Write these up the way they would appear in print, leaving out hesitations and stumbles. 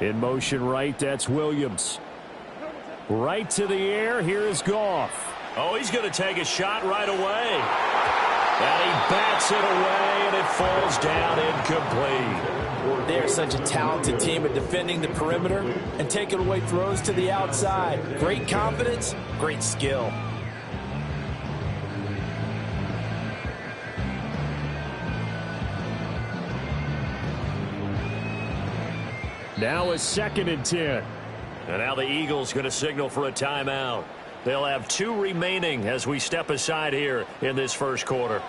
In motion right, that's Williams. Right to the air, here is Goff. Oh, he's going to take a shot right away. And he bats it away, and it falls down incomplete. They are such a talented team at defending the perimeter and taking away throws to the outside. Great confidence, great skill. Now a 2nd and 10. And now the Eagles going to signal for a timeout. They'll have 2 remaining as we step aside here in this first quarter.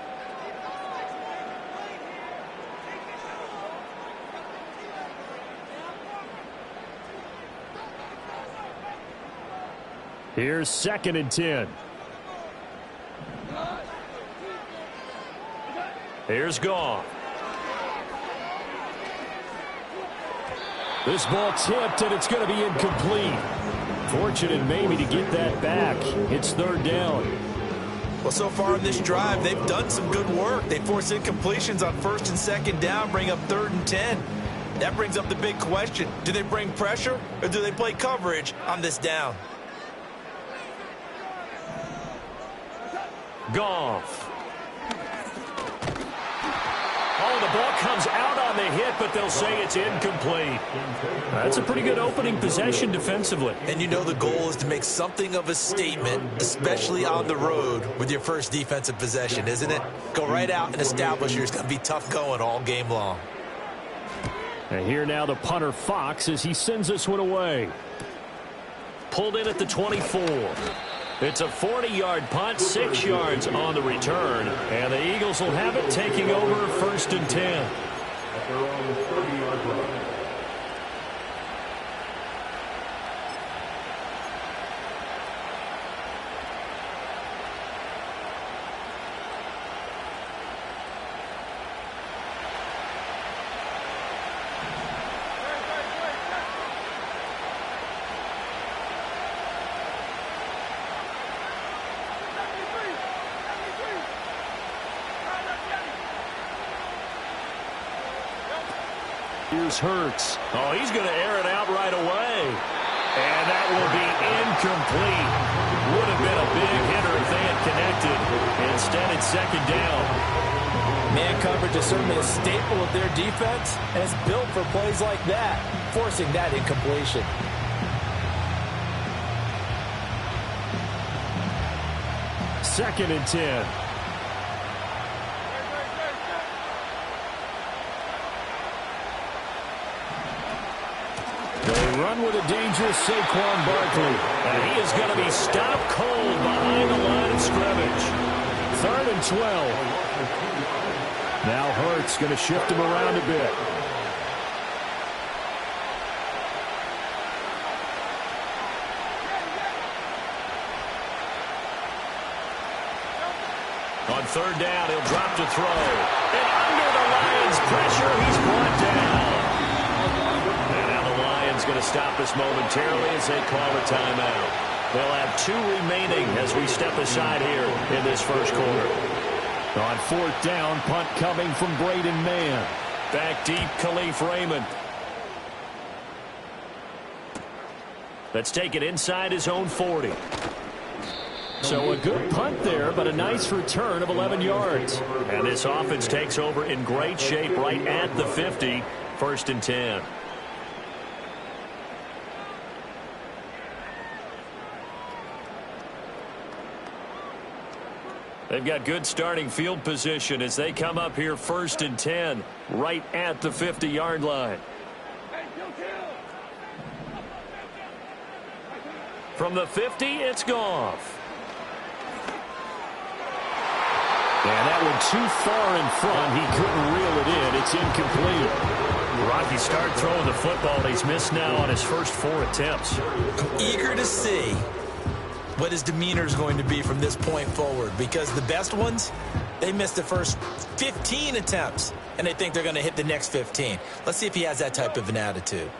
Here's 2nd and 10. Here's Goff. This ball tipped, and it's going to be incomplete. Fortunate maybe to get that back. It's 3rd down. Well, so far in this drive, they've done some good work. They force incompletions on 1st and 2nd down, bring up 3rd and 10. That brings up the big question. Do they bring pressure, or do they play coverage on this down? Goff. Oh, the ball comes out on the hit, but they'll say it's incomplete. That's a pretty good opening possession defensively. And you know the goal is to make something of a statement, especially on the road with your first defensive possession, isn't it? Go right out and establish it's going to be tough going all game long. And here now the punter Fox as he sends this one away. Pulled in at the 24. It's a 40-yard punt, 6 yards on the return. And the Eagles will have it taking over 1st and 10. They're on the 30-yard line. Here's Hurts. Oh, he's going to air it out right away. And that will be incomplete. Would have been a big hitter if they had connected. Instead, it's 2nd down. Man coverage is certainly a staple of their defense, and it's built for plays like that, forcing that incompletion. Second and 10. They run with a dangerous Saquon Barkley. And he is going to be stopped cold behind the line of scrimmage. 3rd and 12. Now Hurts going to shift him around a bit. On 3rd down, he'll drop to throw. And under the Lions' pressure, he's brought down. And now the Lions going to stop this momentarily as they call a timeout. They'll have 2 remaining as we step aside here in this first quarter. On 4th down, punt coming from Braden Mann. Back deep, Khalif Raymond. Let's take it inside his own 40. So a good punt there, but a nice return of 11 yards. And this offense takes over in great shape right at the 50. 1st and 10. They've got good starting field position as they come up here 1st and 10, right at the 50-yard line. From the 50, it's Goff. And that one too far in front. He couldn't reel it in. It's incomplete. Rocky started throwing the football. He's missed now on his first 4 attempts. I'm eager to see what his demeanor is going to be from this point forward, because the best ones, they missed the first 15 attempts, and they think they're going to hit the next 15. Let's see if he has that type of an attitude.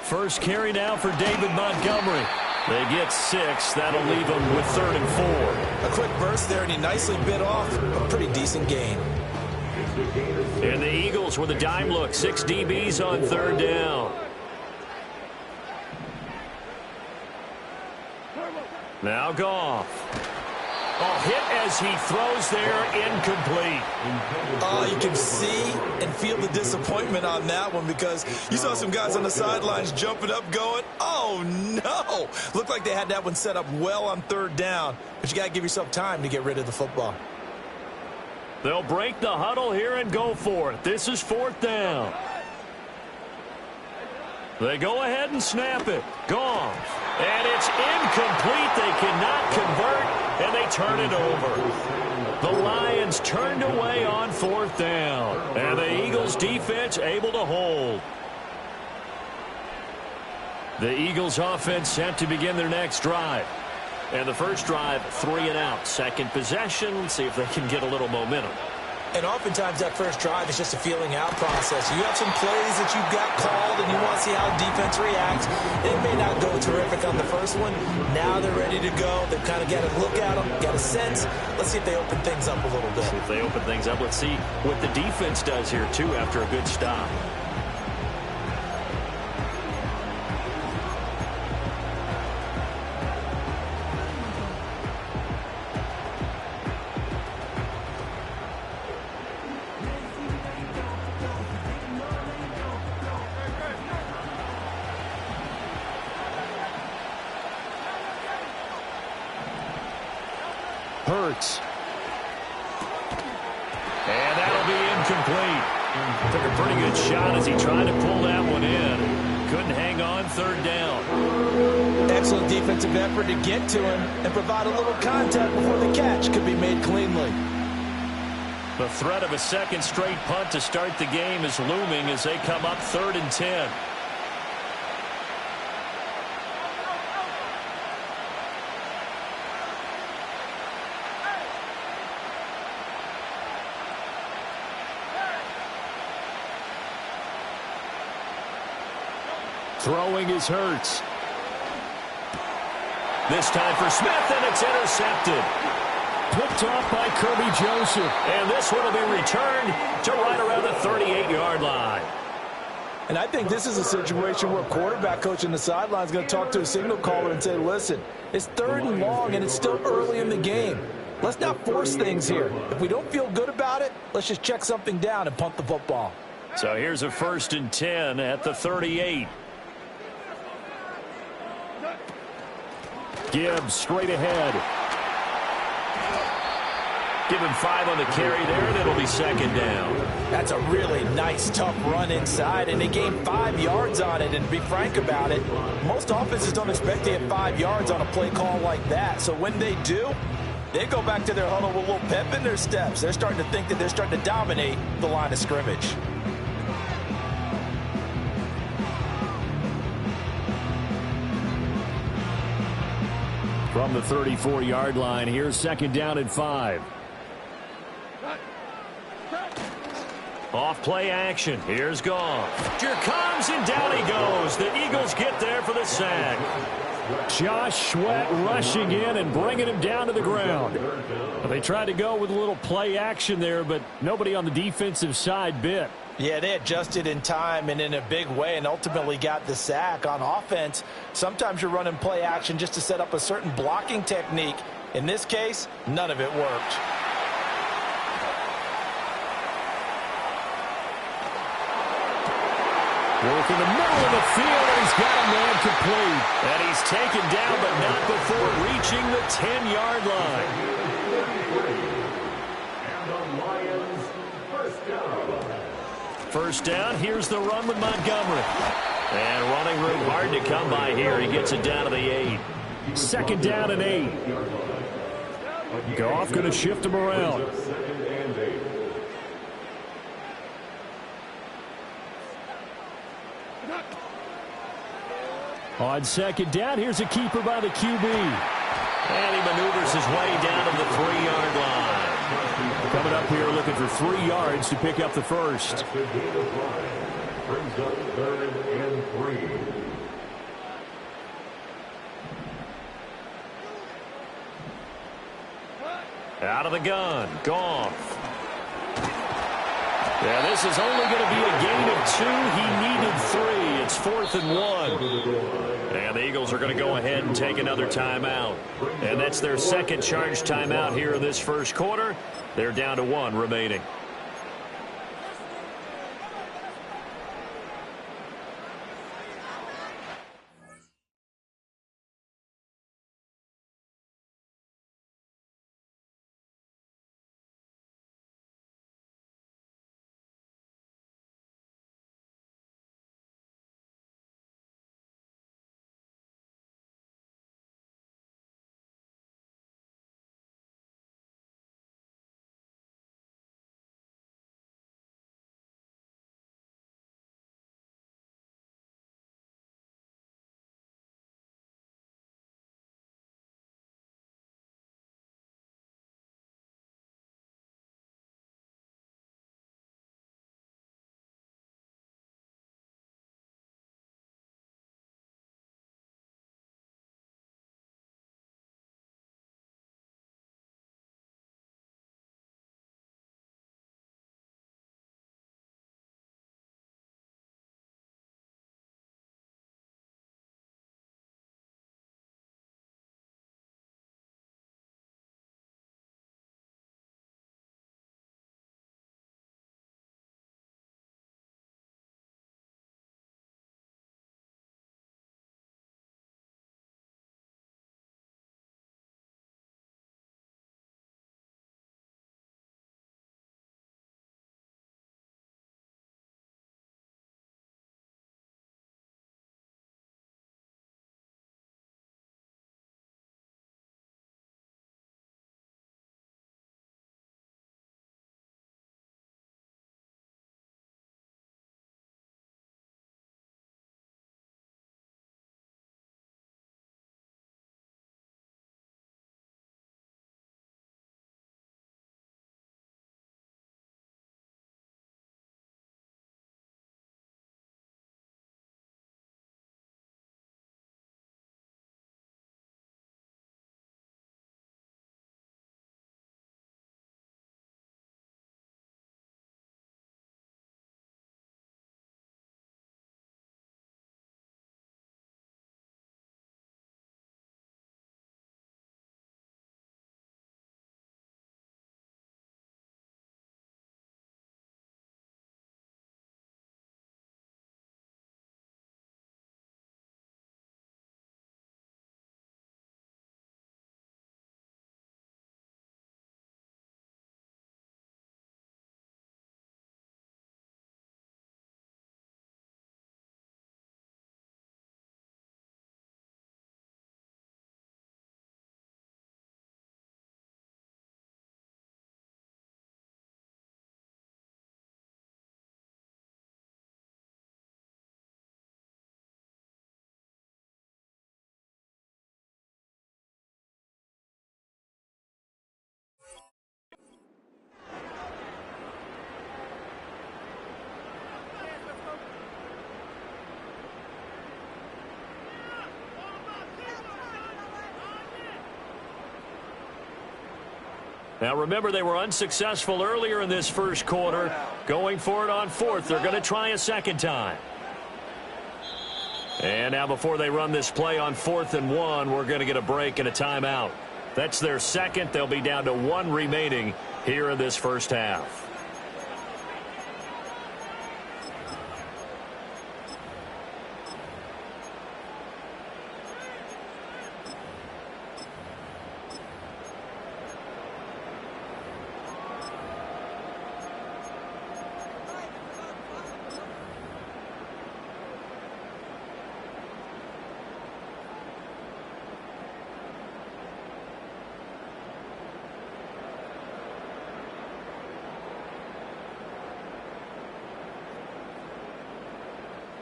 First carry now for David Montgomery. They get 6. That'll leave them with 3rd and 4. A quick burst there, and he nicely bit off a pretty decent gain. And the Eagles with a dime look. 6 DBs on third down. Now Goff. Oh, hit as he throws there, incomplete. Oh, you can see and feel the disappointment on that one because you saw some guys on the sidelines jumping up going, oh, no. Looked like they had that one set up well on third down, but you got to give yourself time to get rid of the football. They'll break the huddle here and go for it. This is fourth down. They go ahead and snap it. Goff. And it's incomplete. They cannot convert, and they turn it over. The Lions turned away on fourth down, and the Eagles defense able to hold. The Eagles offense set to begin their next drive. And the first drive, 3 and out. Second possession, let's see if they can get a little momentum. And oftentimes that first drive is just a feeling out process. You have some plays that you've got called and you want to see how the defense reacts. It may not go terrific on the first one. Now they're ready to go. They've kind of got to look at them, got a sense. Let's see if they open things up a little bit. See if they open things up. Let's see what the defense does here, too, after a good stop. Hurts. And that'll be incomplete. Took a pretty good shot as he tried to pull that one in. Couldn't hang on third down. Excellent defensive effort to get to him and provide a little contact before the catch could be made cleanly. The threat of a second straight punt to start the game is looming as they come up 3rd and 10. Throwing is Hurts. This time for Smith, and it's intercepted. Picked off by Kirby Joseph. And this one will be returned to right around the 38-yard line. And I think this is a situation where quarterback coach on the sideline is going to talk to a signal caller and say, listen, it's 3rd and long, and it's still early in the game. Let's not force things here. If we don't feel good about it, let's just check something down and punt the football. So here's a 1st and 10 at the 38. Gibbs straight ahead. Give him 5 on the carry there, and it'll be 2nd down. That's a really nice, tough run inside, and they gained 5 yards on it. And to be frank about it, most offenses don't expect to get 5 yards on a play call like that. So when they do, they go back to their huddle with a little pep in their steps. They're starting to think that they're starting to dominate the line of scrimmage. From the 34-yard line, here's 2nd down and 5. Off play action. Here's Goff. Here comes, and down he goes. The Eagles get there for the sack. Josh Sweat rushing in and bringing him down to the ground. They tried to go with a little play action there, but nobody on the defensive side bit. Yeah, they adjusted in time and in a big way and ultimately got the sack. On offense, sometimes you're running play action just to set up a certain blocking technique. In this case, none of it worked. Work in the middle of the field, and he's got a man complete. And he's taken down, but not before reaching the 10-yard line. And the Lions, first down. First down, here's the run with Montgomery. And running room hard to come by here. He gets it down to the 8. 2nd down and 8. Goff going to shift him around. On 2nd down, here's a keeper by the QB. And he maneuvers his way down to the 3-yard line. Coming up here looking for 3 yards to pick up the first. Brings up 3rd and 3. Out of the gun, Goff. Yeah, this is only going to be a gain of 2. He needed 3. It's 4th and 1. And the Eagles are going to go ahead and take another timeout. And that's their second charge timeout here in this first quarter. They're down to 1 remaining. Now, remember, they were unsuccessful earlier in this first quarter. Going for it on 4th. They're going to try a second time. And now before they run this play on 4th and 1, we're going to get a break and a timeout. That's their second. They'll be down to 1 remaining here in this first half.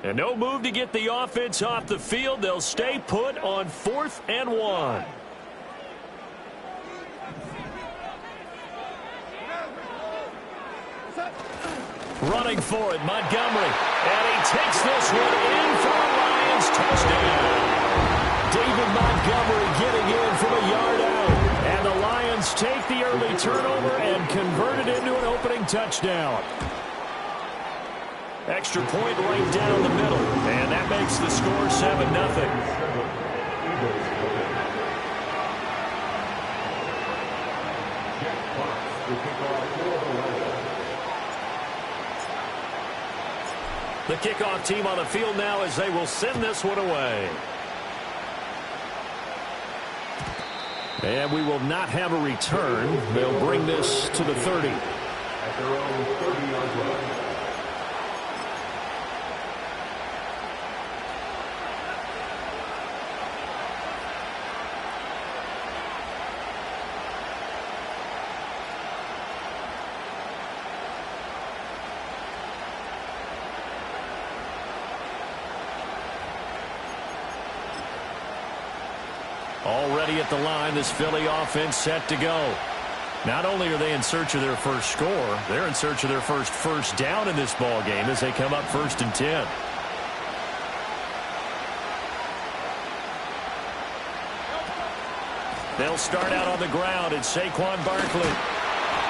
And no move to get the offense off the field. They'll stay put on 4th and 1. Running for it, Montgomery. And he takes this one in for a Lions touchdown. David Montgomery getting in from a yard out. And the Lions take the early turnover and convert it into an opening touchdown. Extra point right down the middle. And that makes the score 7-0. The kickoff team on the field now as they will send this one away. And we will not have a return. They'll bring this to the 30. At their own 30-yard line. Already at the line, this Philly offense set to go. Not only are they in search of their first score, they're in search of their first down in this ball game as they come up 1st and 10. They'll start out on the ground. It's Saquon Barkley.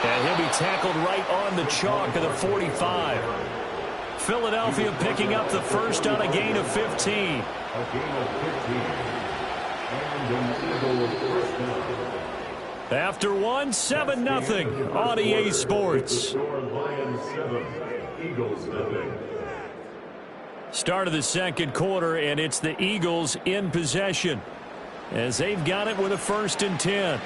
And he'll be tackled right on the chalk of the 45. Philadelphia picking up the first on a gain of 15. A gain of 15. And an Eagles first down. After 7-0 on EA Sports. Lions 7, Eagles nothing. Start of the second quarter, and it's the Eagles in possession as they've got it with a 1st and 10.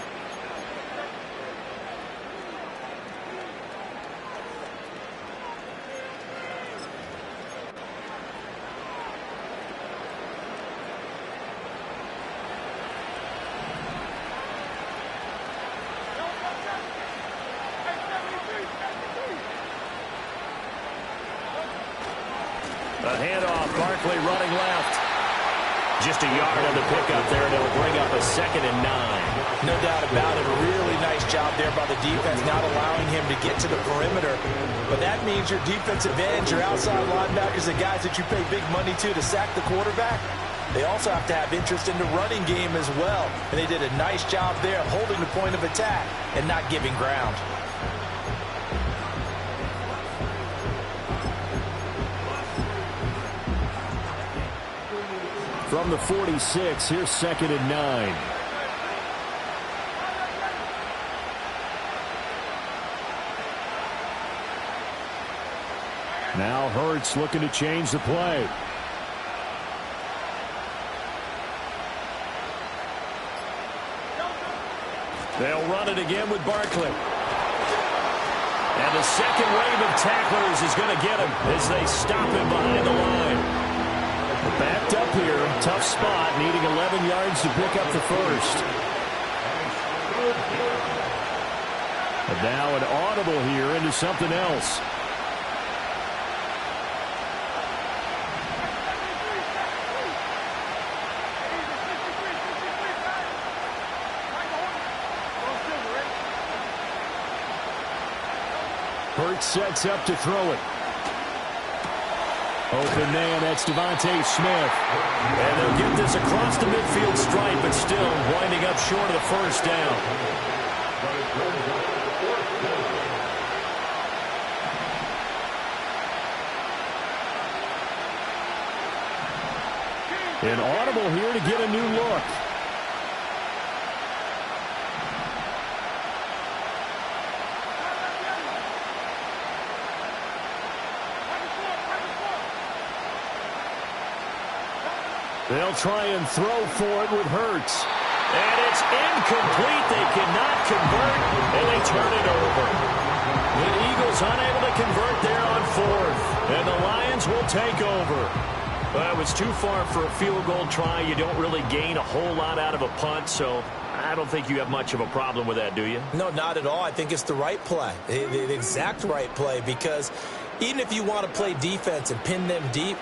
A handoff, Barkley running left. Just a yard on the pickup there, and it'll bring up a 2nd and 9. No doubt about it. A really nice job there by the defense, not allowing him to get to the perimeter. But that means your defensive ends, your outside linebackers, the guys that you pay big money to sack the quarterback, they also have to have interest in the running game as well. And they did a nice job there of holding the point of attack and not giving ground. From the 46, here's 2nd and 9. Now Hurts looking to change the play. They'll run it again with Barkley. And the second wave of tacklers is going to get him as they stop him behind the line. Backed up here, tough spot, needing 11 yards to pick up the first. And now an audible here into something else. Hurts sets up to throw it. Open man, that's Devontae Smith. And they'll get this across the midfield stripe, but still winding up short of the first down. An audible here to get a new look. They'll try and throw for it with Hurts. And it's incomplete. They cannot convert, and they turn it over. The Eagles unable to convert there on 4th, and the Lions will take over. Well, it was too far for a field goal try. You don't really gain a whole lot out of a punt, so I don't think you have much of a problem with that, do you? No, not at all. I think it's the right play, the exact right play, because even if you want to play defense and pin them deep,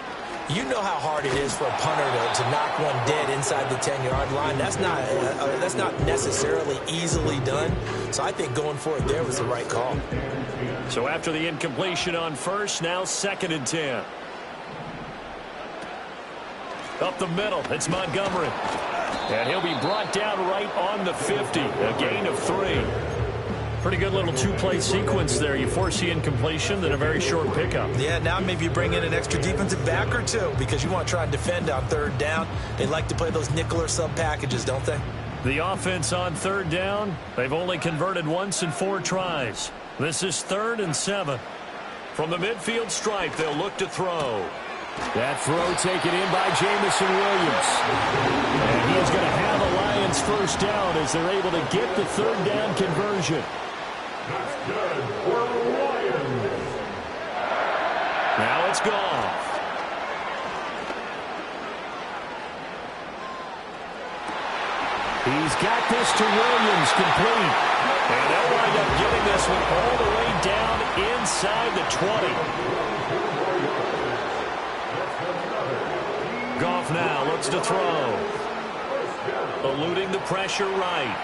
you know how hard it is for a punter to knock one dead inside the 10-yard line. That's not necessarily easily done. So I think going for it there was the right call. So after the incompletion on 1st, now 2nd and 10. Up the middle, it's Montgomery. And he'll be brought down right on the 50, a gain of 3. Pretty good little two-play sequence there. You force the incompletion, then a very short pickup. Yeah, now maybe you bring in an extra defensive back or two because you want to try and defend on third down. They like to play those nickel or sub packages, don't they? The offense on third down, they've only converted once in 4 tries. This is 3rd and 7. From the midfield stripe, they'll look to throw. That throw taken in by Jameson Williams. And he is going to have a Lions first down as they're able to get the third down conversion. That's good for Lions. Now it's Goff. He's got this to Williams, complete. And they'll wind up getting this one all the way down inside the 20. Goff now looks to throw. Eluding the pressure right.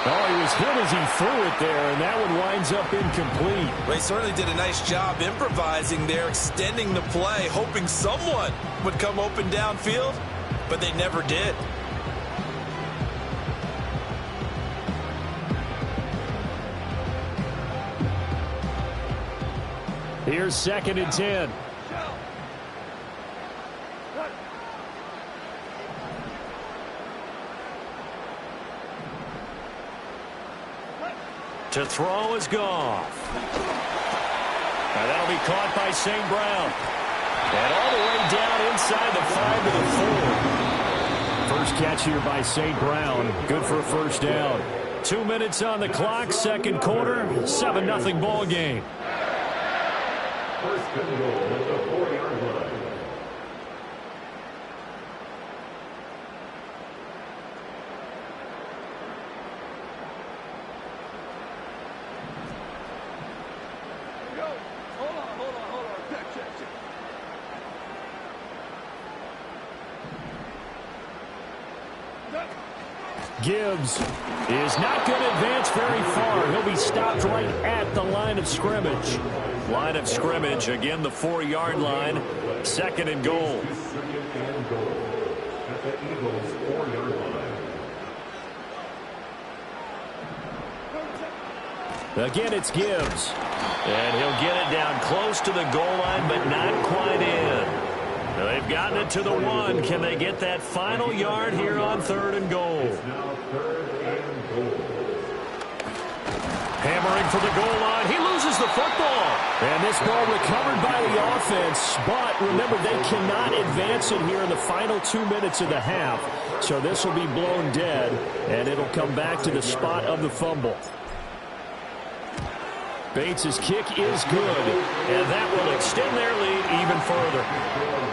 Oh, he was hit as he threw it there, and that one winds up incomplete. Well, he certainly did a nice job improvising there, extending the play, hoping someone would come open downfield, but they never did. Here's 2nd and 10. To throw is Goff. Now that'll be caught by St. Brown. And all the way down inside the 5 to the 4. First catch here by St. Brown. Good for a first down. 2 minutes on the clock, 2nd quarter, 7-0 ball game. First and goal at the 4-yard line. Gibbs is not going to advance very far. He'll be stopped right at the line of scrimmage. Line of scrimmage, again the 4-yard line. 2nd and goal. 2nd and goal at the Eagles' 4-yard line. Again, it's Gibbs. And he'll get it down close to the goal line, but not quite in. They've gotten it to the 1. Can they get that final yard here on 3rd and goal? It's now 3rd and goal. Hammering for the goal line. He loses the football. And this ball recovered by the offense. But remember, they cannot advance it here in the final 2 minutes of the half. So this will be blown dead, and it'll come back to the spot of the fumble. Bates' kick is good, and that will extend their lead even further.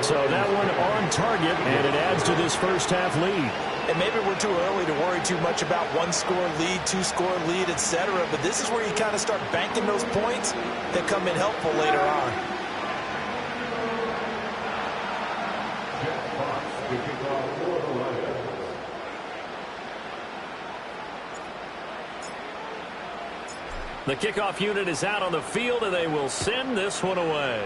So that one on target, and it adds to this first half lead. And maybe we're too early to worry too much about 1-score lead, 2-score lead, etc. But this is where you kind of start banking those points that come in helpful later on. Jeff Fox to kick off for the Lions. The kickoff unit is out on the field, and they will send this one away.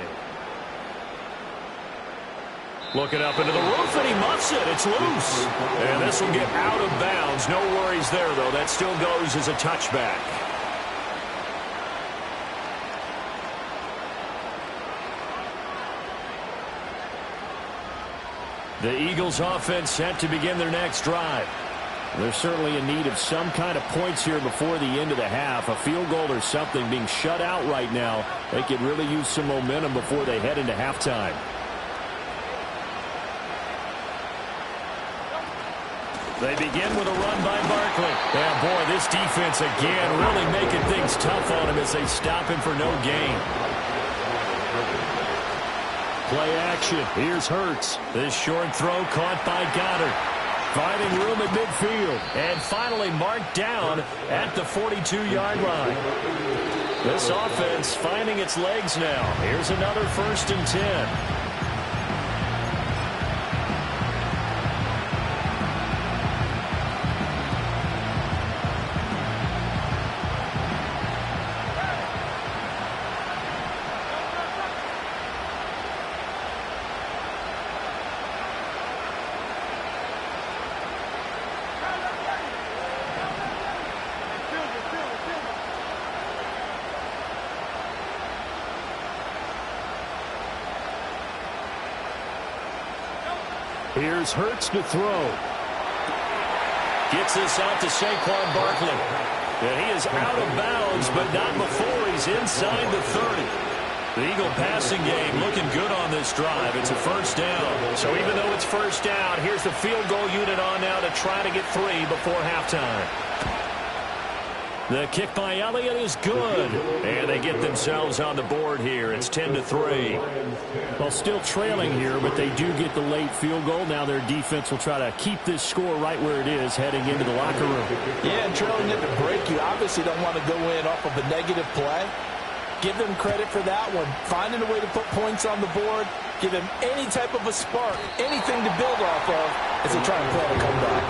Looking up into the roof, and he muffs it. It's loose. And this will get out of bounds. No worries there, though. That still goes as a touchback. The Eagles offense set to begin their next drive. They're certainly in need of some kind of points here before the end of the half. A field goal or something. Being shut out right now, they could really use some momentum before they head into halftime. They begin with a run by Barkley. Yeah, boy, this defense again really making things tough on him as they stop him for no gain. Play action. Here's Hurts. This short throw caught by Goddard. Finding room at midfield. And finally marked down at the 42-yard line. This offense finding its legs now. Here's another 1st and 10. Here's Hurts to throw. Gets this out to Saquon Barkley. And he is out of bounds, but not before he's inside the 30. The Eagle passing game looking good on this drive. It's a first down. So even though it's first down, here's the field goal unit on now to try to get 3 before halftime. The kick by Elliott is good. And they get themselves on the board here. It's 10-3. Well, still trailing here, but they do get the late field goal. Now their defense will try to keep this score right where it is heading into the locker room. Yeah, and trailing it to break, you obviously don't want to go in off of a negative play. Give them credit for that one. Finding a way to put points on the board. Give them any type of a spark, anything to build off of as they try and plan a comeback.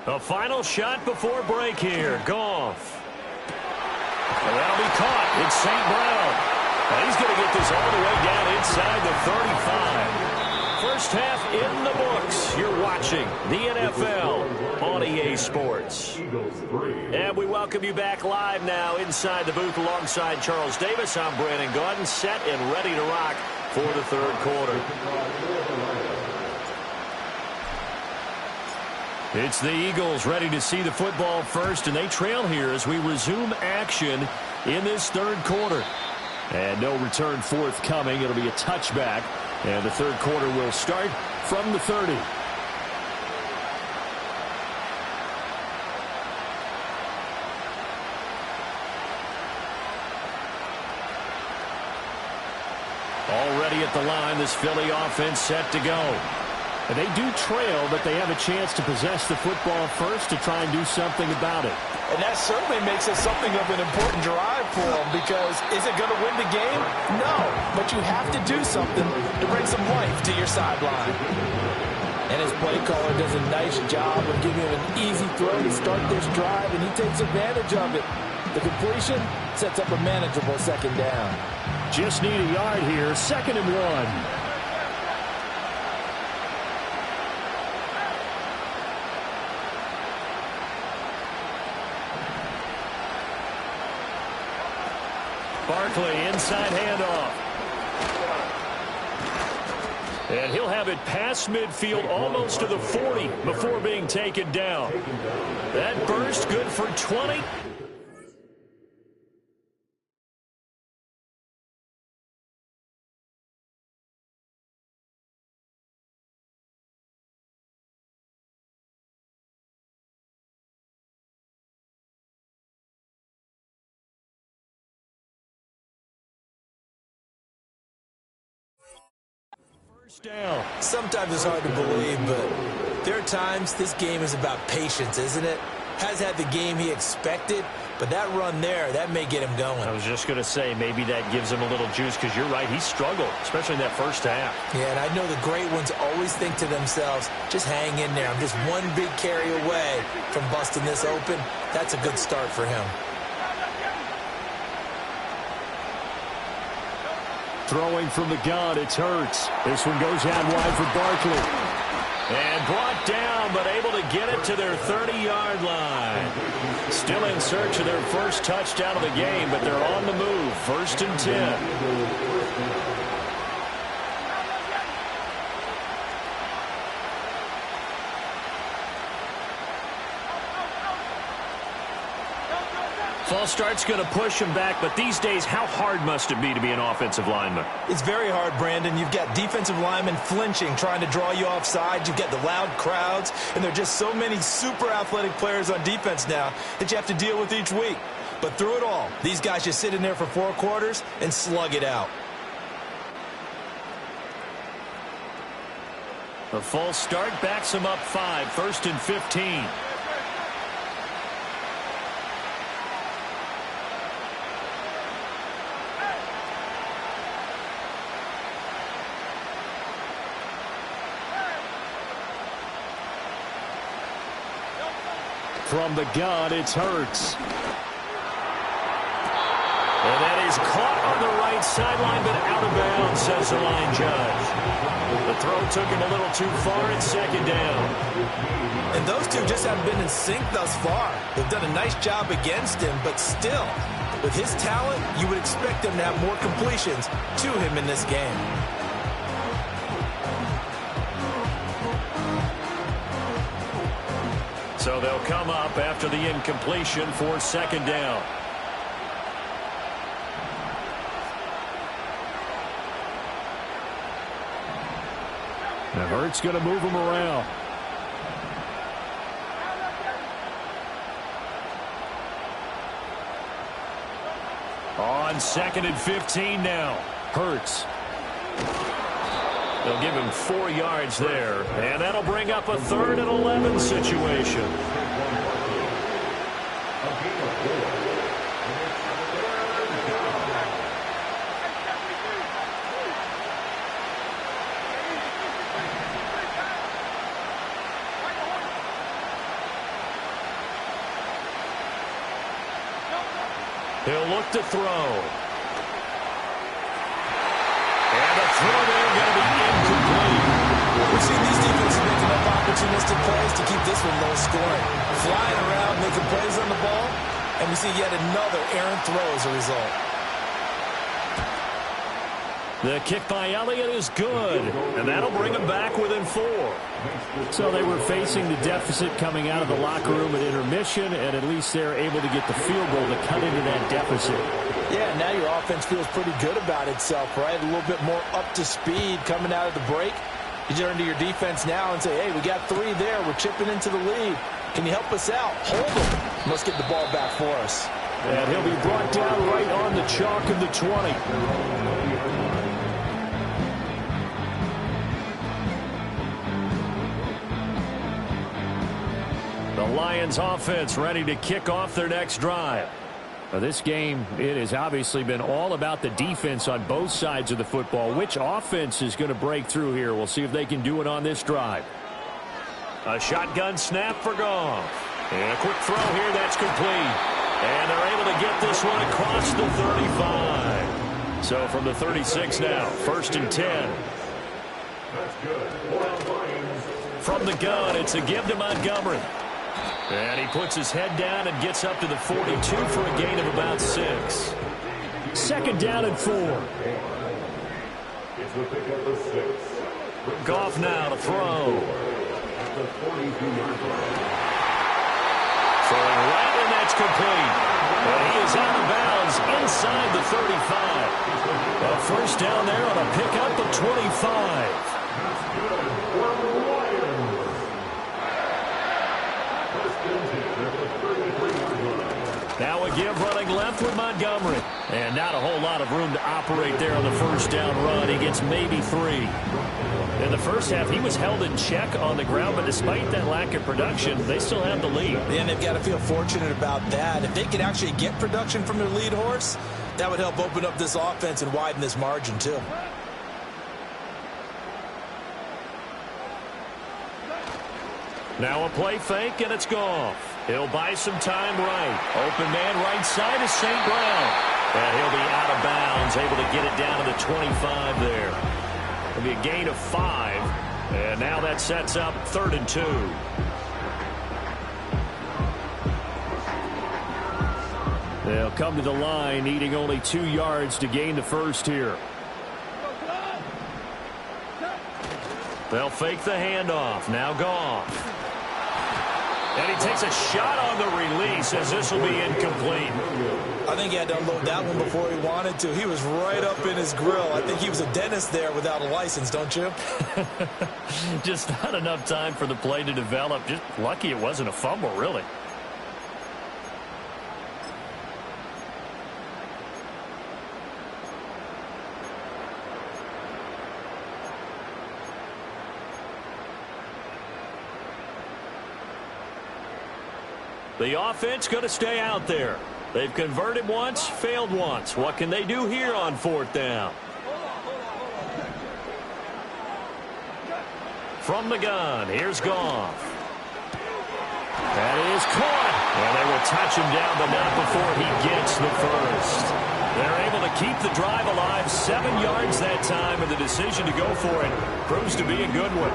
A final shot before break here. Goff. And that'll be caught. It's St. Brown. And he's going to get this all the way down inside the 35. First half in the books. You're watching the NFL on EA Sports. And we welcome you back live now inside the booth alongside Charles Davis. I'm Brandon Gaudin, set and ready to rock for the third quarter. It's the Eagles ready to see the football first, and they trail here as we resume action in this third quarter. And no return forthcoming. It'll be a touchback, and the third quarter will start from the 30. Already at the line, this Philly offense set to go. And they do trail, but they have a chance to possess the football first to try and do something about it. And that certainly makes it something of an important drive for them, because is it going to win the game? No, but you have to do something to bring some life to your sideline. And his play caller does a nice job of giving him an easy throw to start this drive, and he takes advantage of it. The completion sets up a manageable second down. Just need a yard here, 2nd and 1. Barkley, inside handoff. And he'll have it past midfield almost to the 40 before being taken down. That burst good for 20. Down. Sometimes it's hard to believe, but there are times this game is about patience, isn't it? Has had the game he expected, but that run there, that may get him going. I was just going to say, maybe that gives him a little juice, because you're right, he struggled, especially in that first half. Yeah, and I know the great ones always think to themselves, just hang in there. I'm just one big carry away from busting this open. That's a good start for him. Throwing from the gun, it's Hurts. This one goes out wide for Barkley. And brought down, but able to get it to their 30-yard line. Still in search of their first touchdown of the game, but they're on the move. 1st and 10. False start's going to push him back, but these days, how hard must it be to be an offensive lineman? It's very hard, Brandon. You've got defensive linemen flinching, trying to draw you offside. You've got the loud crowds, and there are just so many super athletic players on defense now that you have to deal with each week. But through it all, these guys just sit in there for 4 quarters and slug it out. The false start backs him up 5, 1st and 15. From the gun, it's Hurts. And that is caught on the right sideline, but out of bounds, says the line judge. The throw took him a little too far. It's second down. And those two just haven't been in sync thus far. They've done a nice job against him, but still, with his talent, you would expect him to have more completions to him in this game. So they'll come up after the incompletion for second down. Now Hurts going to move him around. On second and 15 now. Hurts. They'll give him 4 yards there, and that'll bring up a 3rd and 11 situation. He'll look to throw. And the throw there going to be incomplete. We've seen these defenses make enough opportunistic plays to keep this one low scoring. Flying around, making plays on the ball, and we see yet another errant throw as a result. The kick by Elliott is good, and that'll bring him back within 4. So they were facing the deficit coming out of the locker room at intermission, and at least they're able to get the field goal to cut into that deficit. Yeah, now your offense feels pretty good about itself, right? A little bit more up to speed coming out of the break. You turn to your defense now and say, hey, we got 3 there. We're chipping into the lead. Can you help us out? Hold them. Let's get the ball back for us. And he'll be brought down right on the chalk of the 20. The Lions offense ready to kick off their next drive. Now this game, it has obviously been all about the defense on both sides of the football. Which offense is going to break through here? We'll see if they can do it on this drive. A shotgun snap for Goff. And a quick throw here, that's complete. And they're able to get this one across the 35. So from the 36 now, 1st and 10. From the gun, it's a give to Montgomery. And he puts his head down and gets up to the 42 for a gain of about 6. 2nd down and 4. Goff now to throw. Throwing right, and that's complete. And he is out of bounds inside the 35. A 1st down there on a pickup of 25. Now a give running left with Montgomery. And not a whole lot of room to operate there on the 1st down run. He gets maybe 3. In the first half, he was held in check on the ground, but despite that lack of production, they still have the lead. And they've got to feel fortunate about that. If they could actually get production from their lead horse, that would help open up this offense and widen this margin too. Now a play fake, and it's Goff. He'll buy some time right. Open man right side is St. Brown. And he'll be out of bounds, able to get it down to the 25 there. It'll be a gain of 5. And now that sets up 3rd and 2. They'll come to the line, needing only 2 yards to gain the 1st here. They'll fake the handoff. Now Goff. And he takes a shot on the release as this will be incomplete. I think he had to unload that one before he wanted to. He was right up in his grill. I think he was a dentist there without a license, don't you? Just not enough time for the play to develop. Just lucky it wasn't a fumble, really. The offense going to stay out there. They've converted once, failed once. What can they do here on 4th down? From the gun, here's Goff. That is caught. And they will touch him down, but not before he gets the first. They're able to keep the drive alive, 7 yards that time, and the decision to go for it proves to be a good one.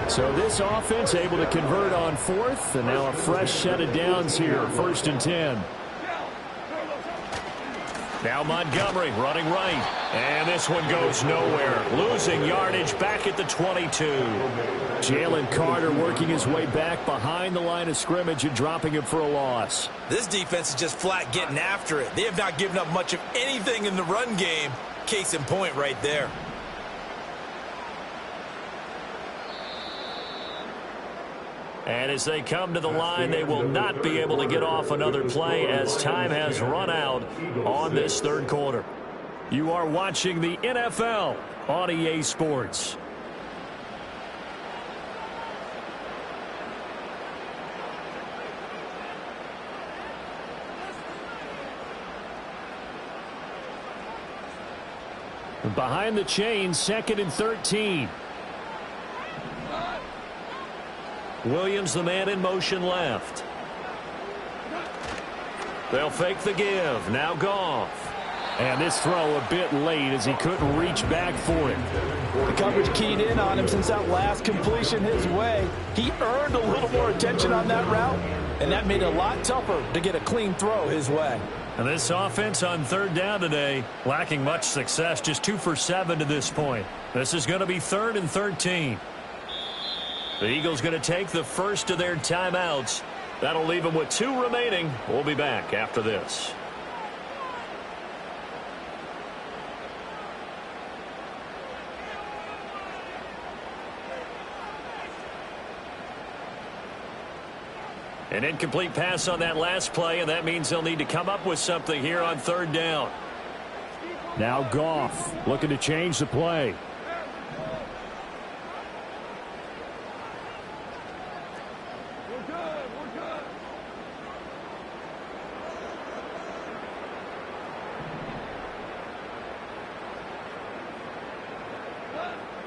So this offense able to convert on 4th, and now a fresh set of downs here, 1st and 10. Now Montgomery running right. And this one goes nowhere. Losing yardage back at the 22. Jalen Carter working his way back behind the line of scrimmage and dropping him for a loss. This defense is just flat getting after it. They have not given up much of anything in the run game. Case in point right there. And as they come to the line, they will not be able to get off another play as time has run out on this third quarter. You are watching the NFL on EA Sports. Behind the chains, 2nd and 13. Williams, the man in motion left. They'll fake the give. Now Goff. And this throw a bit late as he couldn't reach back for it. The coverage keyed in on him since that last completion his way. He earned a little more attention on that route, and that made it a lot tougher to get a clean throw his way. And this offense on 3rd down today, lacking much success, just 2 for 7 to this point. This is going to be 3rd and 13. The Eagles going to take the first of their timeouts. That'll leave them with 2 remaining. We'll be back after this. An incomplete pass on that last play, and that means they'll need to come up with something here on 3rd down. Now Goff looking to change the play.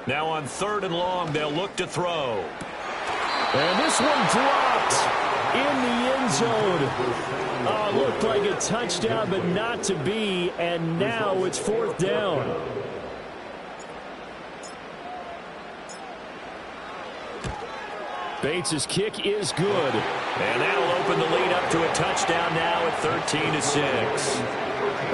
Now on 3rd and long, they'll look to throw. And this one dropped in the end zone. Oh, looked like a touchdown, but not to be. And now it's 4th down. Bates' kick is good. And that'll open the lead up to a touchdown now at 13-6.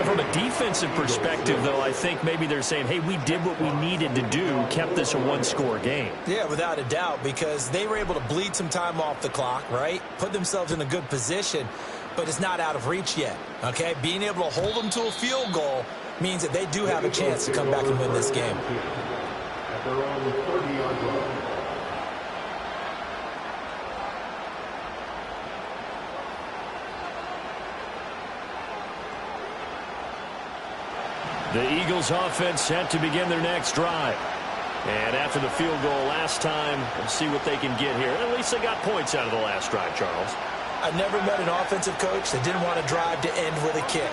From a defensive perspective, though, I think maybe they're saying, hey, we did what we needed to do, kept this a 1-score game. Yeah, without a doubt, because they were able to bleed some time off the clock, right? Put themselves in a good position, but it's not out of reach yet, okay? Being able to hold them to a field goal means that they do have a chance to come back and win this game. At their own 30-yard line. The Eagles offense set to begin their next drive. And after the field goal last time, we'll see what they can get here. At least they got points out of the last drive, Charles. I've never met an offensive coach that didn't want to drive to end with a kick.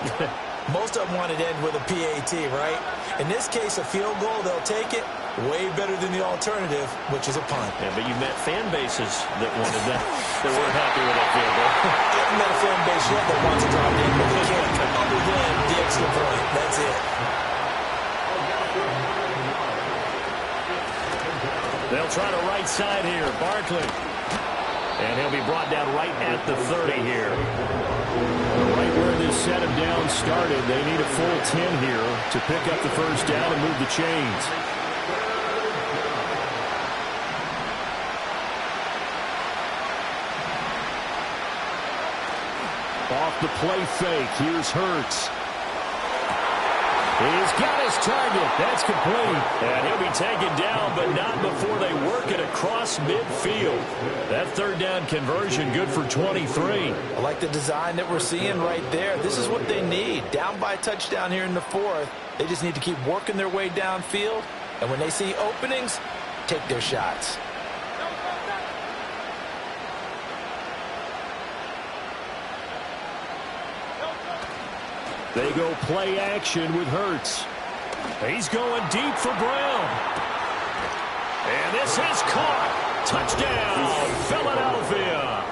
Most of them wanted to end with a PAT, right? In this case, a field goal, they'll take it. Way better than the alternative, which is a punt. Yeah, but you met fan bases that wanted that, that weren't happy with that field goal. I haven't met a fan base yet that wants to drive in with a kick, other than the extra point. That's it. They'll try to right side here. Barkley. And he'll be brought down right at the 30 here. Right where this set of downs started, they need a full 10 here to pick up the first down and move the chains. Off the play fake, here's Hurts. He's got his target. That's complete. And he'll be taken down, but not before they work it across midfield. That 3rd down conversion good for 23. I like the design that we're seeing right there. This is what they need. Down by a touchdown here in the 4th. They just need to keep working their way downfield. And when they see openings, take their shots. They go play action with Hurts. He's going deep for Brown. And this is caught. Touchdown, Philadelphia.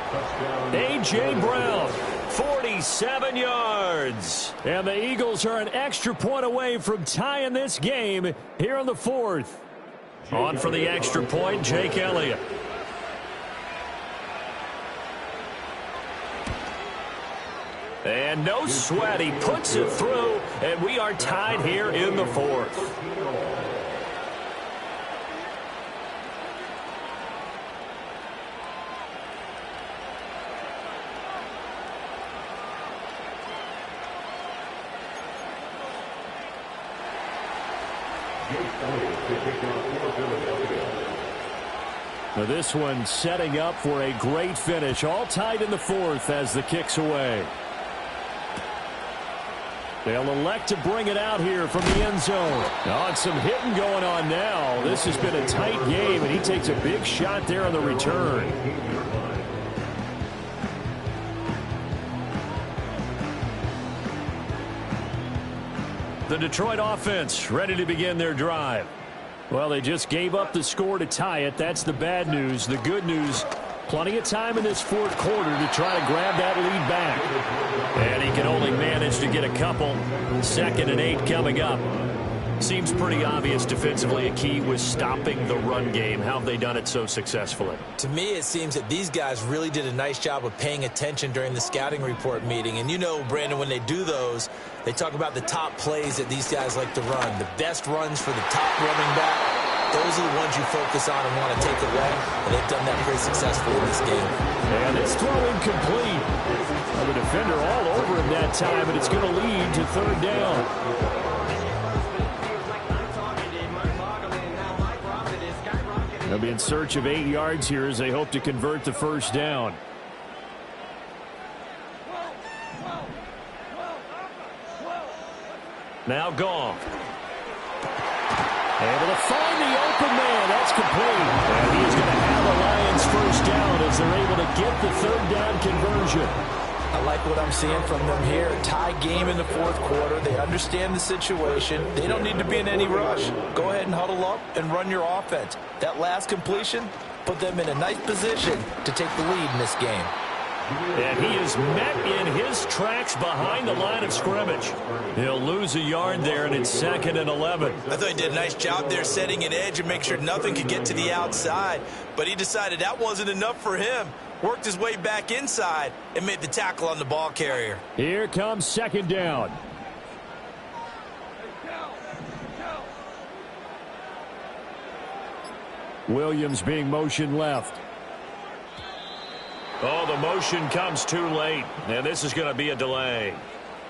A.J. Brown, 47 yards. And the Eagles are an extra point away from tying this game here in the fourth. On for the extra point, Jake Elliott. And no sweat, he puts it through, and we are tied here in the fourth. Now this one setting up for a great finish. All tied in the fourth as the kick's away. They'll elect to bring it out here from the end zone. Oh, and some hitting going on now. This has been a tight game, and he takes a big shot there on the return. The Detroit offense ready to begin their drive. Well, they just gave up the score to tie it. That's the bad news. The good news, plenty of time in this fourth quarter to try to grab that lead back. And he can only manage to get a couple. 2nd and 8 coming up. Seems pretty obvious defensively a key was stopping the run game. How have they done it so successfully? To me, it seems that these guys really did a nice job of paying attention during the scouting report meeting. And you know, Brandon, when they do those, they talk about the top plays that these guys like to run. The best runs for the top running back. Those are the ones you focus on and want to take away. And they've done that pretty successfully in this game. And it's throw incomplete. Well, the defender all over him that time, and it's going to lead to 3rd down. They'll be in search of 8 yards here as they hope to convert the first down. Now Goff. Able to find the open man. That's complete. And he's going to have the Lions first down as they're able to get the 3rd down conversion. I like what I'm seeing from them here. Tie game in the fourth quarter. They understand the situation. They don't need to be in any rush. Go ahead and huddle up and run your offense. That last completion put them in a nice position to take the lead in this game. And he is met in his tracks behind the line of scrimmage. He'll lose a yard there, and it's 2nd and 11. I thought he did a nice job there setting an edge and make sure nothing could get to the outside. But he decided that wasn't enough for him. Worked his way back inside and made the tackle on the ball carrier. Here comes 2nd down. Williams being motion left. Oh, the motion comes too late, and this is going to be a delay.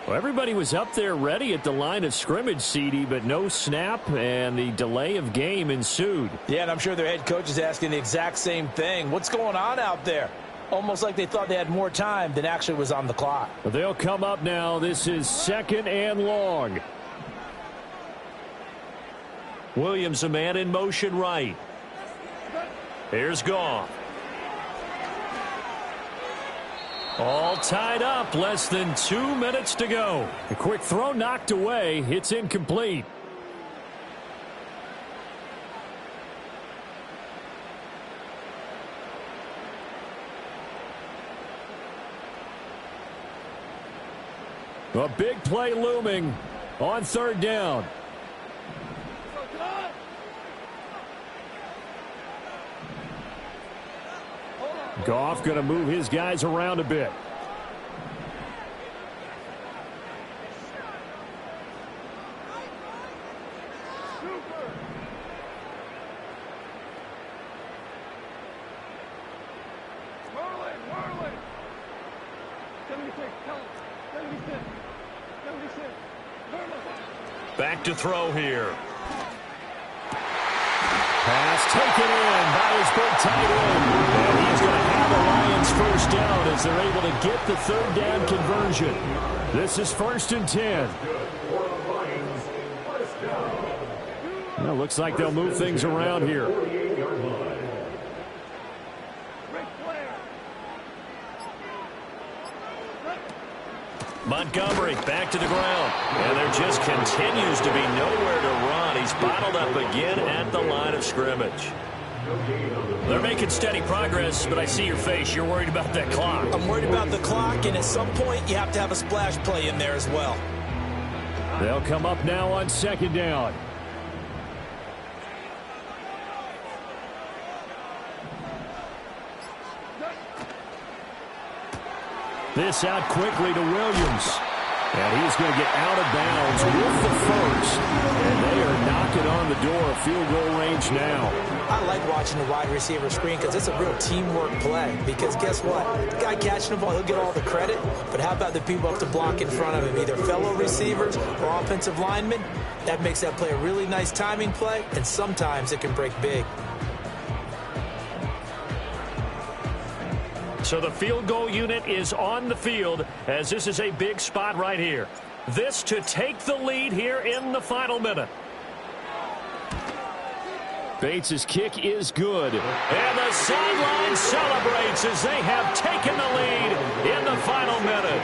Well, everybody was up there ready at the line of scrimmage, CD, but no snap, and the delay of game ensued. Yeah, and I'm sure their head coach is asking the exact same thing. What's going on out there? Almost like they thought they had more time than actually was on the clock. But they'll come up now. This is 2nd and long. Williams, a man in motion right. Here's Goff. All tied up, less than 2 minutes to go. A quick throw knocked away. It's incomplete. A big play looming on 3rd down. Goff going to move his guys around a bit. Back to throw here. Pass taken in by his big tight end. And he's going to have the Lions first down as they're able to get the 3rd down conversion. This is 1st and 10. Well, looks like they'll move things around here. Montgomery back to the ground. And there just continues to be nowhere to run. He's bottled up again at the line of scrimmage. They're making steady progress, but I see your face. You're worried about that clock. I'm worried about the clock, and at some point, you have to have a splash play in there as well. They'll come up now on second down. This out quickly to Williams. And he's going to get out of bounds with the first. And they are knocking on the door of field goal range now. I like watching the wide receiver screen because it's a real teamwork play. Because guess what? The guy catching the ball, he'll get all the credit. But how about the people up to block in front of him, either fellow receivers or offensive linemen? That makes that play a really nice timing play, and sometimes it can break big. So the field goal unit is on the field as this is a big spot right here. This to take the lead here in the final minute. Bates' kick is good. And the sideline celebrates as they have taken the lead in the final minute.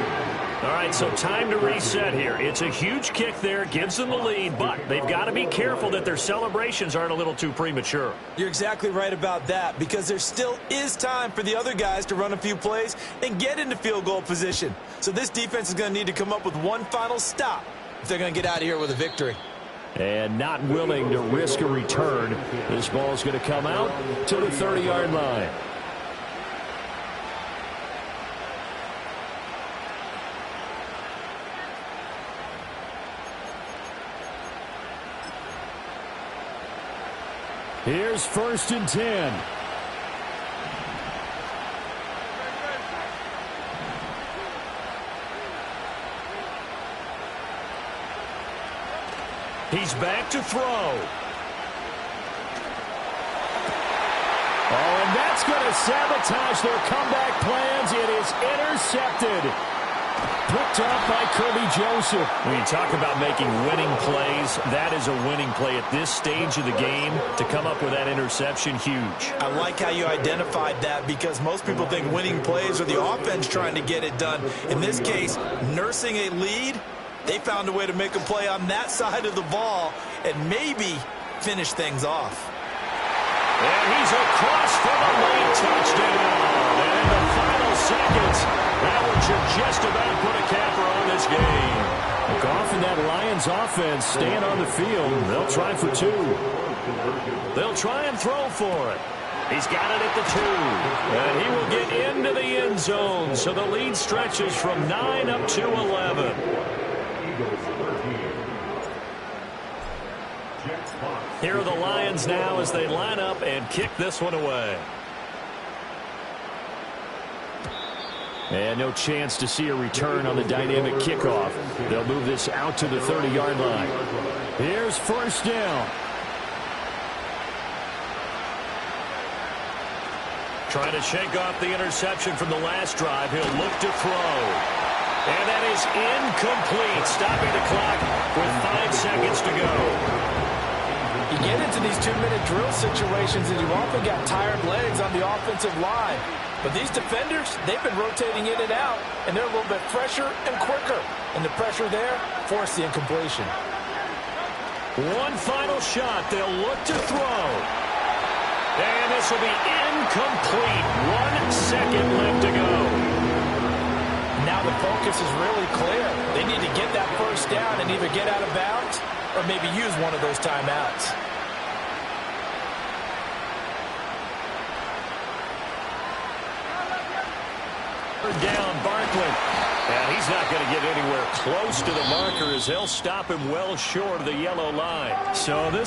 All right, so time to reset here. It's a huge kick there, gives them the lead, but they've got to be careful that their celebrations aren't a little too premature. You're exactly right about that, because there still is time for the other guys to run a few plays and get into field goal position. So this defense is going to need to come up with one final stop if they're going to get out of here with a victory. And not willing to risk a return. This ball is going to come out to the 30-yard line. Here's 1st and 10. He's back to throw. Oh, and that's going to sabotage their comeback plans. It is intercepted. Picked up by Kirby Joseph. When you talk about making winning plays, that is a winning play at this stage of the game. To come up with that interception, huge. I like how you identified that, because most people think winning plays are the offense trying to get it done. In this case, nursing a lead, they found a way to make a play on that side of the ball and maybe finish things off. And he's across for the late touchdown. And in the final seconds, Howard should just about put a capper on this game. Goff and that Lions offense staying on the field. They'll try for two. They'll try and throw for it. He's got it at the 2. And he will get into the end zone. So the lead stretches from 9 up to 11. Here are the Lions now as they line up and kick this one away. And no chance to see a return on the dynamic kickoff. They'll move this out to the 30-yard line. Here's 1st down. Trying to shake off the interception from the last drive. He'll look to throw. And that is incomplete, stopping the clock with 5 seconds to go. You get into these 2-minute drill situations and you often got tired legs on the offensive line. But these defenders, they've been rotating in and out, and they're a little bit fresher and quicker. And the pressure there forced the incompletion. One final shot. They'll look to throw. And this will be incomplete. 1 second left to go. Now the focus is really clear. They need to get that first down and either get out of bounds or maybe use one of those timeouts. Down Barkley. And he's not going to get anywhere close to the marker as they'll stop him well short of the yellow line. So this